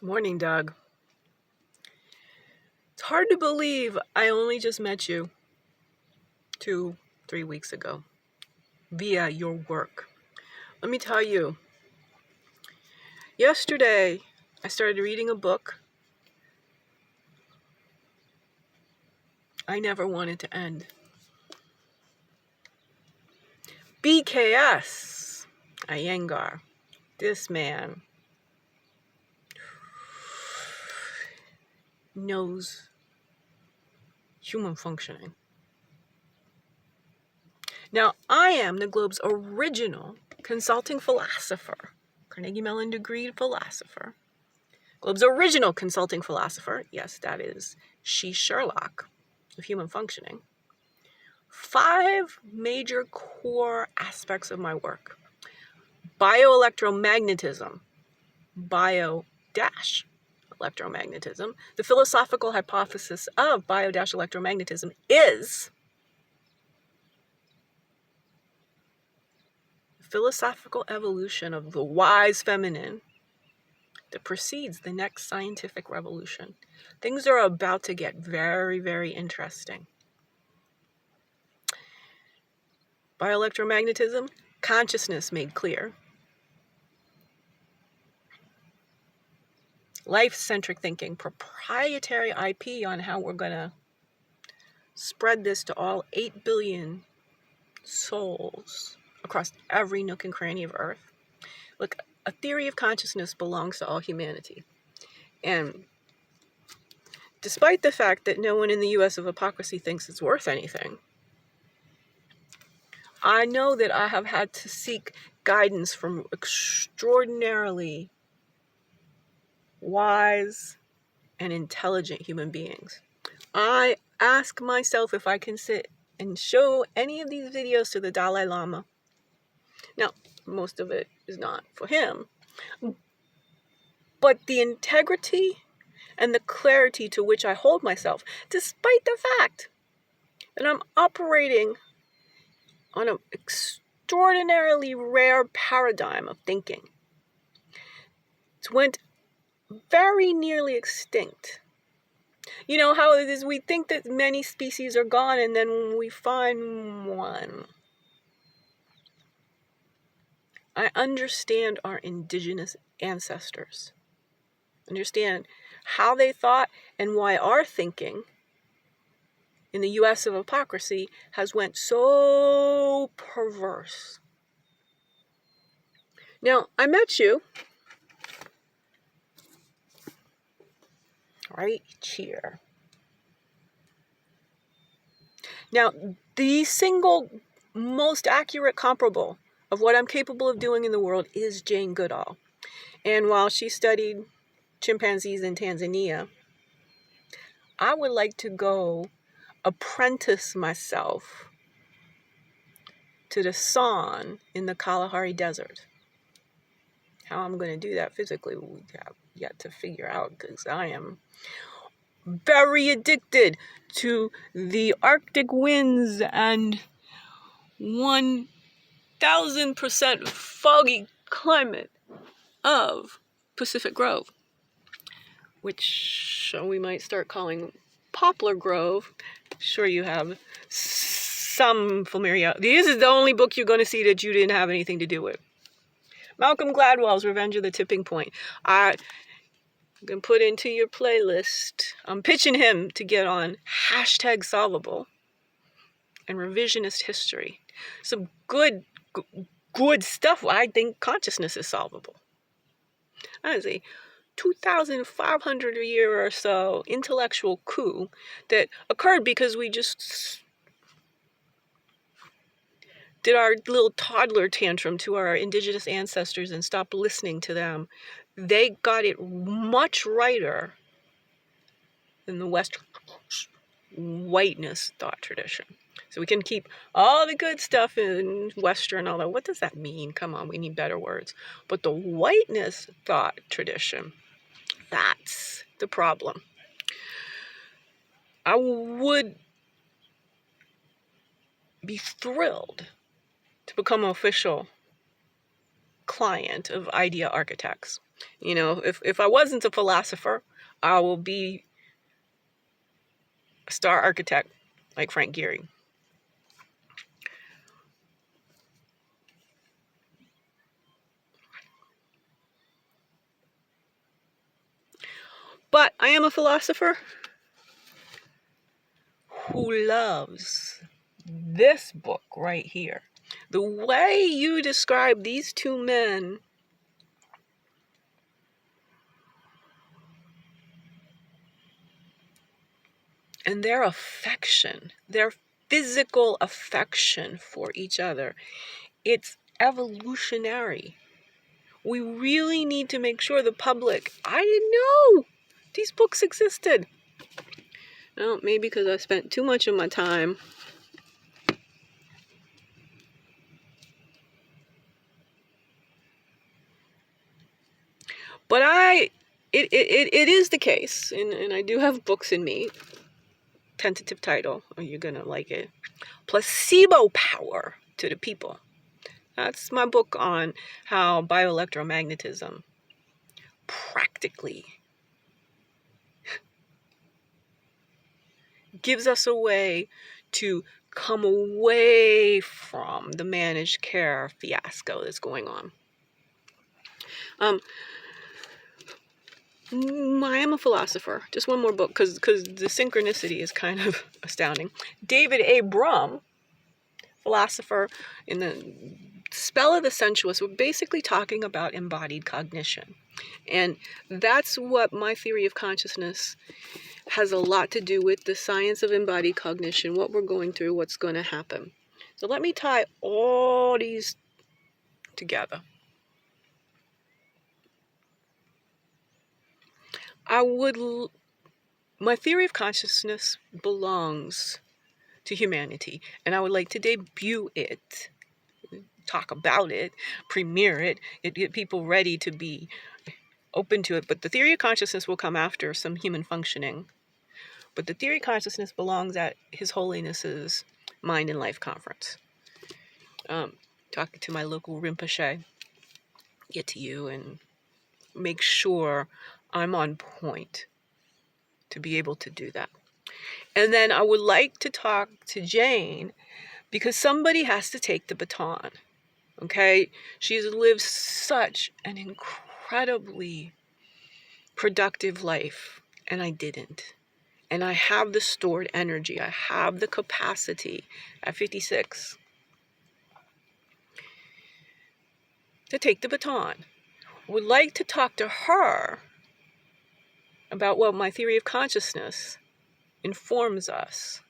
Good morning, Doug. It's hard to believe I only just met you 2-3 weeks ago via your work. Let me tell you, yesterday I started reading a book I never wanted to end. BKS Iyengar. This man knows human functioning. Now, I am the globe's original consulting philosopher, Carnegie Mellon degreed philosopher. Globe's original consulting philosopher, yes, that is she Sherlock of human functioning. 5 major core aspects of my work: bioelectromagnetism, bio-electromagnetism. The philosophical hypothesis of bio-electromagnetism is philosophical evolution of the wise feminine that precedes the next scientific revolution. Things are about to get very, very interesting. Bioelectromagnetism, consciousness made clear. Life-centric thinking, proprietary IP on how we're going to spread this to all 8 billion souls across every nook and cranny of Earth. Look, a theory of consciousness belongs to all humanity. And despite the fact that no one in the US of hypocrisy thinks it's worth anything, I know that I have had to seek guidance from extraordinarily wise and intelligent human beings. I ask myself if I can sit and show any of these videos to the Dalai Lama. Now, most of it is not for him, but the integrity and the clarity to which I hold myself, despite the fact that I'm operating on an extraordinarily rare paradigm of thinking. It went very nearly extinct. You know how it is, we think that many species are gone and then we find one. I understand our indigenous ancestors. Understand how they thought and why our thinking in the US of hypocrisy has went so perverse. Now, I met you right here. Now, the single most accurate comparable of what I'm capable of doing in the world is Jane Goodall. And while she studied chimpanzees in Tanzania, I would like to go apprentice myself to the San in the Kalahari Desert. How I'm going to do that physically, we have yet to figure out, because I am very addicted to the Arctic winds and 1000% foggy climate of Pacific Grove, which we might start calling Poplar Grove. Sure, you have some familiarity. This is the only book you're going to see that you didn't have anything to do with. Malcolm Gladwell's Revenge of the Tipping Point. I can put into your playlist. I'm pitching him to get on #solvable and revisionist history. Some good stuff. I think consciousness is solvable. I say 2,500 a year or so intellectual coup that occurred because we just did our little toddler tantrum to our indigenous ancestors and stopped listening to them. They got it much righter than the Western whiteness thought tradition. So we can keep all the good stuff in Western, although what does that mean? Come on, we need better words. But the whiteness thought tradition, that's the problem. I would be thrilled to become an official client of idea architects. You know, if I wasn't a philosopher, I will be a star architect like Frank Gehry. But I am a philosopher who loves this book right here. The way you describe these two men and their affection, their physical affection for each other, it's evolutionary. We really need to make sure the public, I didn't know these books existed. Well, maybe because I spent too much of my time but it is the case, and I do have books in me. Tentative title, oh, you're gonna like it. Placebo Power to the People. That's my book on how bioelectromagnetism practically gives us a way to come away from the managed care fiasco that's going on. I am a philosopher. Just one more book, because the synchronicity is kind of astounding. David A. Brum, philosopher, in the Spell of the Sensuous, we're basically talking about embodied cognition. And that's what my theory of consciousness has a lot to do with, the science of embodied cognition, what we're going through, what's going to happen. So let me tie all these together. My theory of consciousness belongs to humanity, and I would like to debut it, talk about it, premiere it, get people ready to be open to it. But the theory of consciousness will come after some human functioning. But the theory of consciousness belongs at His Holiness's Mind and Life Conference. Talking to my local Rinpoche, get to you and make sure I'm on point to be able to do that. And then I would like to talk to Jane, because somebody has to take the baton. Okay? She's lived such an incredibly productive life, and I didn't. And I have the stored energy. I have the capacity at 56 to take the baton. Would like to talk to her about what my theory of consciousness informs us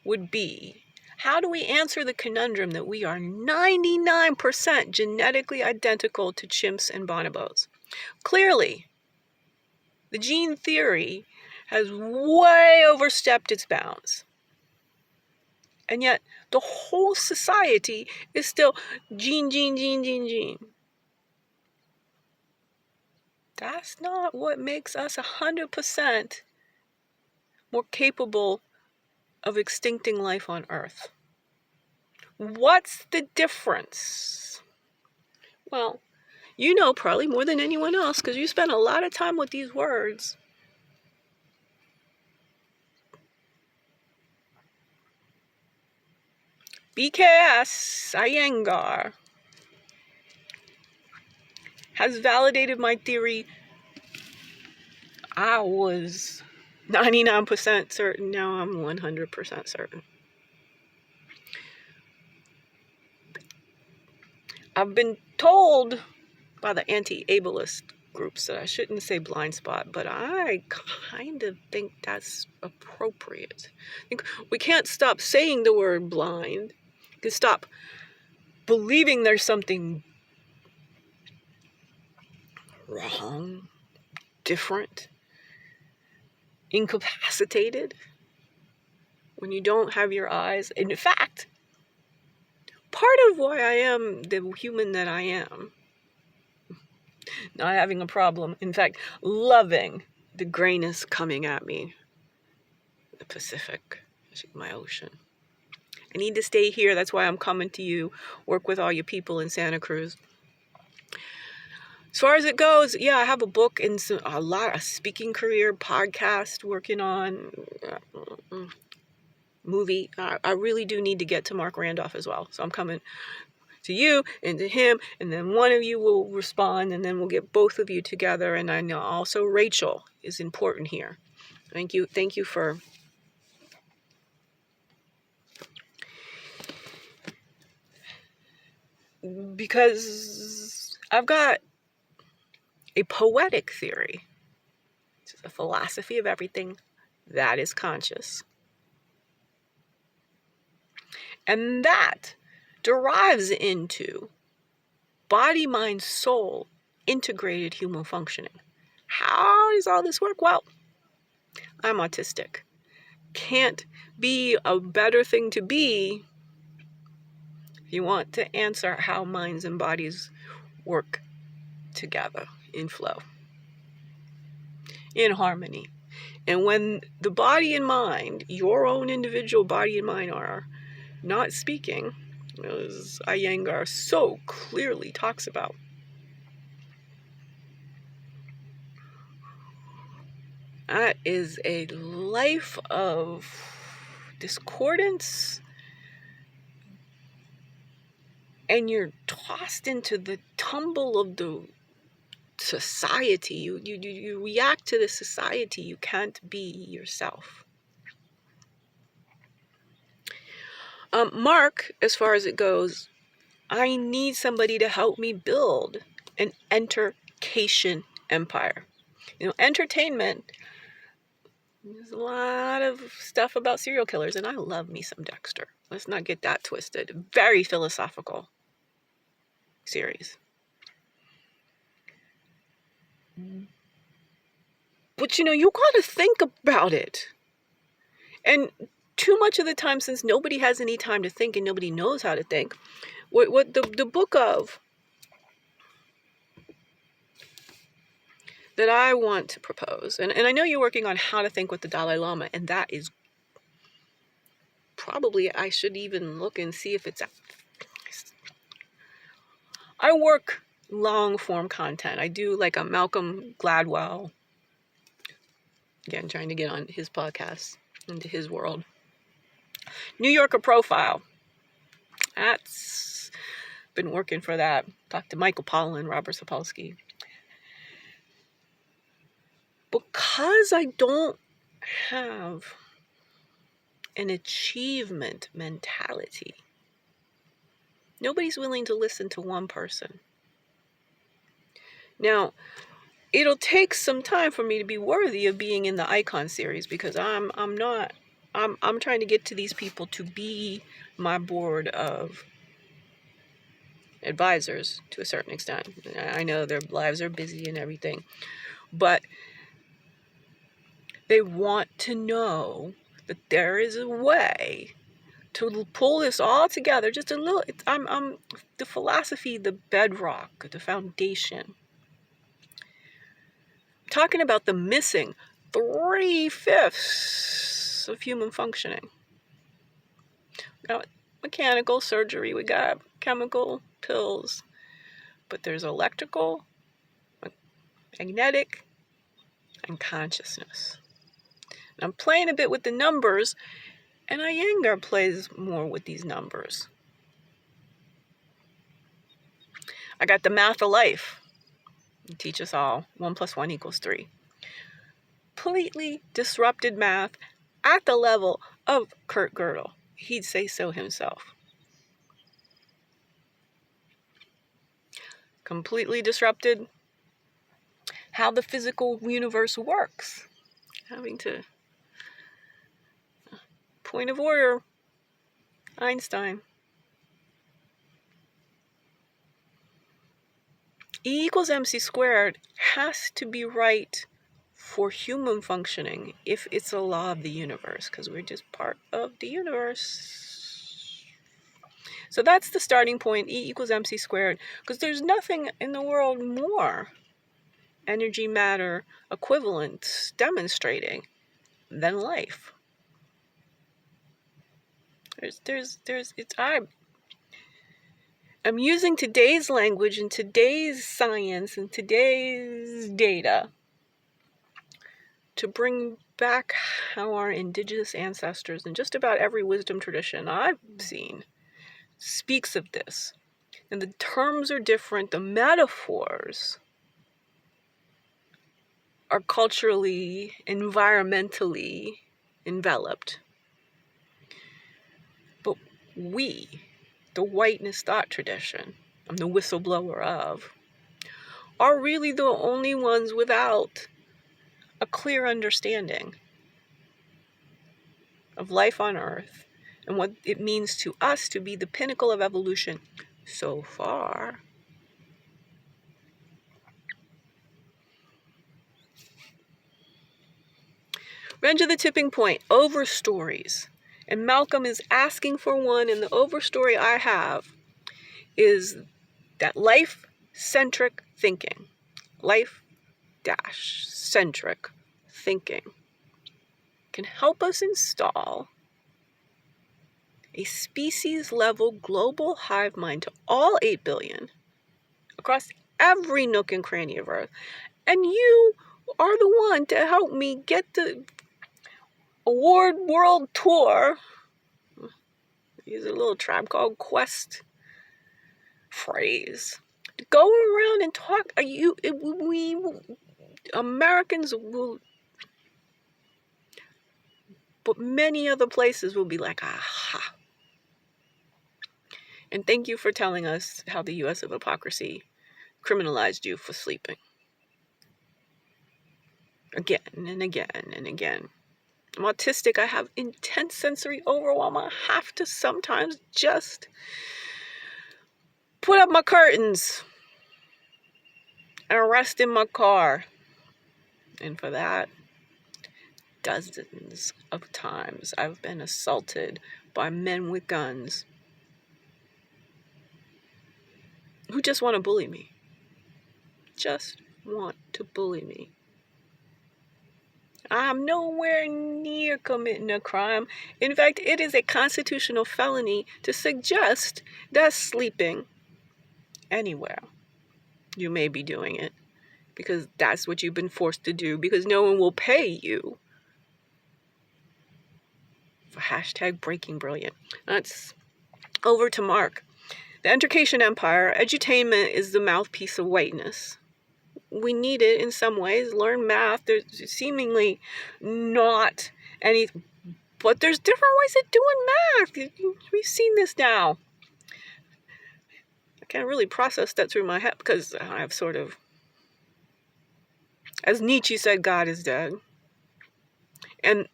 would be. How do we answer the conundrum that we are 99% genetically identical to chimps and bonobos? Clearly, the gene theory has way overstepped its bounds. And yet, the whole society is still gene. That's not what makes us 100% more capable of extincting life on Earth. What's the difference? Well, you know probably more than anyone else, because you spend a lot of time with these words. BKS Iyengar has validated my theory. I was 99% certain, now I'm 100% certain. I've been told by the anti-ableist groups that I shouldn't say blind spot, but I kind of think that's appropriate. I think we can't stop saying the word blind. We can stop believing there's something wrong, different, incapacitated when you don't have your eyes. In fact, part of why I am the human that I am, not having a problem, in fact, loving the grayness coming at me, the Pacific, my ocean. I need to stay here. That's why I'm coming to you, work with all your people in Santa Cruz. As far as it goes, yeah, I have a book and a speaking career, podcast working on, movie. I really do need to get to Mark Randolph as well. So I'm coming to you and to him, and then one of you will respond, and then we'll get both of you together. And I know also Rachel is important here. Thank you for because I've got a poetic theory. It's a philosophy of everything that is conscious. And that derives into body, mind, soul, integrated human functioning. How does all this work? Well, I'm autistic. Can't be a better thing to be if you want to answer how minds and bodies work together in flow, in harmony. And when the body and mind, your own individual body and mind, are not speaking, as Iyengar so clearly talks about, that is a life of discordance, and you're tossed into the tumble of the society. You react to the society. You can't be yourself. Mark, as far as it goes, I need somebody to help me build an enter-cation empire. Entertainment, there's a lot of stuff about serial killers, and I love me some Dexter. Let's not get that twisted. Very philosophical series. But you got to think about it. And too much of the time, since nobody has any time to think and nobody knows how to think, what the book of that I want to propose, and I know you're working on how to think with the Dalai Lama, and that is probably, I should even look and see if it's, I work long form content. I do like a Malcolm Gladwell, again, trying to get on his podcast, into his world. New Yorker Profile. That's been working for that. Talked to Michael Pollan, Robert Sapolsky. Because I don't have an achievement mentality, nobody's willing to listen to one person. Now, it'll take some time for me to be worthy of being in the Icon series, because I'm trying to get to these people to be my board of advisors to a certain extent. I know their lives are busy and everything, but they want to know that there is a way to pull this all together. Just a little. I'm the philosophy, the bedrock, the foundation. I'm talking about the missing 3/5 of human functioning. We got mechanical surgery, we got chemical pills, but there's electrical, magnetic, and consciousness. And I'm playing a bit with the numbers, and Iyengar plays more with these numbers. I got the math of life. You teach us all 1 + 1 = 3. Completely disrupted math at the level of Kurt Gödel. He'd say so himself. Completely disrupted how the physical universe works. Having to point of order, Einstein. E = mc² has to be right for human functioning if it's a law of the universe, because we're just part of the universe. So that's the starting point, E = mc², because there's nothing in the world more energy matter equivalent demonstrating than life. I'm using today's language and today's science and today's data to bring back how our indigenous ancestors and just about every wisdom tradition I've seen speaks of this. And the terms are different, the metaphors are culturally, environmentally enveloped. But we, the whiteness thought tradition, I'm the whistleblower of, are really the only ones without a clear understanding of life on Earth and what it means to us to be the pinnacle of evolution so far. Revenge of the Tipping Point, overstories. And Malcolm is asking for one, and the overstory I have is that life-centric thinking, life-centric thinking, can help us install a species-level global hive mind to all 8 billion across every nook and cranny of Earth. And you are the one to help me get the award world tour. Use a little Tribe Called Quest phrase to go around and talk. We Americans will, but many other places will be like, aha. And thank you for telling us how the U.S. of hypocrisy criminalized you for sleeping. Again and again and again. I'm autistic. I have intense sensory overwhelm. I have to sometimes just put up my curtains and rest in my car. And for that, dozens of times I've been assaulted by men with guns who just want to bully me. Just want to bully me. I'm nowhere near committing a crime. In fact, it is a constitutional felony to suggest that sleeping anywhere you may be doing it, because that's what you've been forced to do, because no one will pay you for hashtag breaking brilliant. That's over to Mark. The enter-cation empire, edutainment is the mouthpiece of whiteness. We need it in some ways. Learn math. There's seemingly not any, but there's different ways of doing math. We've seen this now. I can't really process that through my head because I have sort of, as Nietzsche said, God is dead. And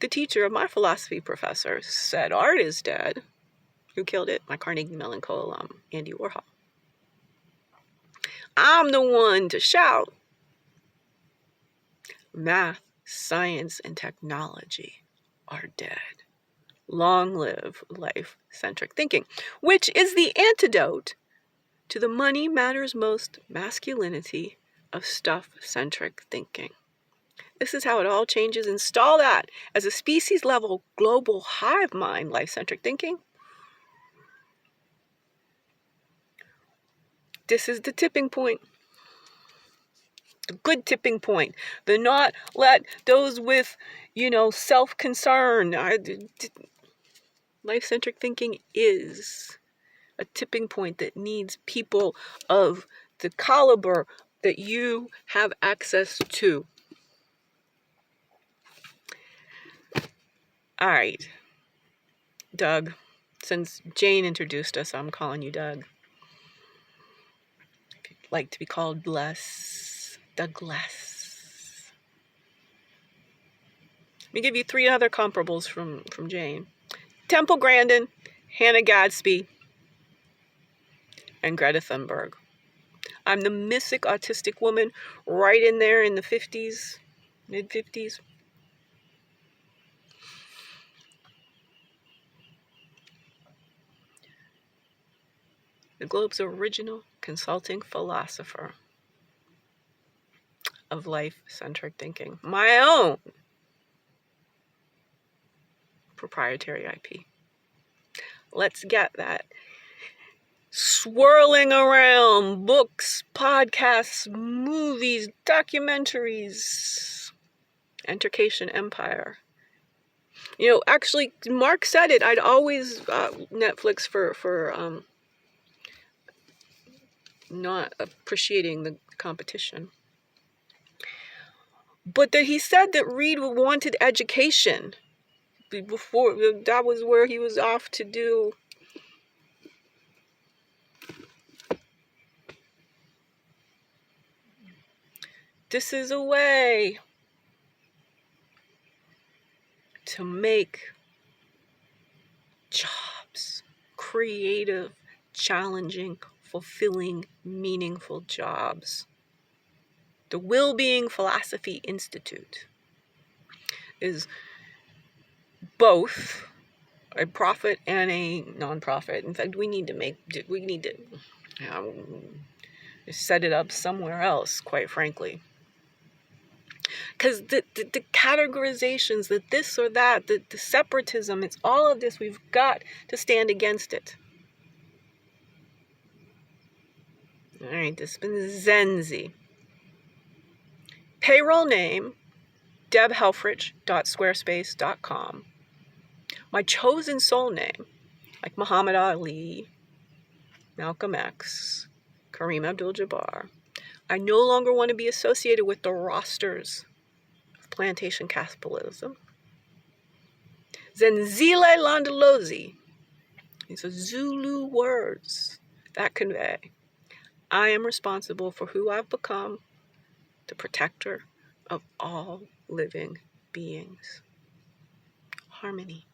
the teacher of my philosophy professor said art is dead. Who killed it? My Carnegie Mellon co-alum, Andy Warhol. I'm the one to shout. Math, science, and technology are dead. Long live life-centric thinking, which is the antidote to the money matters most masculinity of stuff-centric thinking. This is how it all changes. Install that as a species-level global hive mind, life-centric thinking. This is the tipping point. The good tipping point. The not let those with, self-concern. Life-centric thinking is a tipping point that needs people of the caliber that you have access to. All right, Doug. Since Jane introduced us, I'm calling you Doug. If you'd like to be called Bless, Douglas. Let me give you 3 other comparables from Jane. Temple Grandin, Hannah Gadsby, and Greta Thunberg. I'm the mystic autistic woman right in there in the 50s, mid-50s. The globe's original consulting philosopher of life-centric thinking. My own proprietary IP. Let's get that swirling around books, podcasts, movies, documentaries. Enter-cation empire. You know, actually, Mark said it. I'd always Netflix for not appreciating the competition. But that he said that Reed wanted education before. That was where he was off to do. This is a way to make jobs, creative, challenging, fulfilling, meaningful jobs. The Will-Being Philosophy Institute is both a profit and a non-profit. In fact, we need to set it up somewhere else, quite frankly. Because the categorizations, that this or that, the separatism, it's all of this. We've got to stand against it. All right, this has been Zenzi. Payroll name, debhelfrich.squarespace.com. My chosen soul name, like Muhammad Ali, Malcolm X, Kareem Abdul-Jabbar. I no longer want to be associated with the rosters of plantation capitalism. Zenzile Landalozi. These are Zulu words that convey I am responsible for who I've become, the protector of all living beings. Harmony.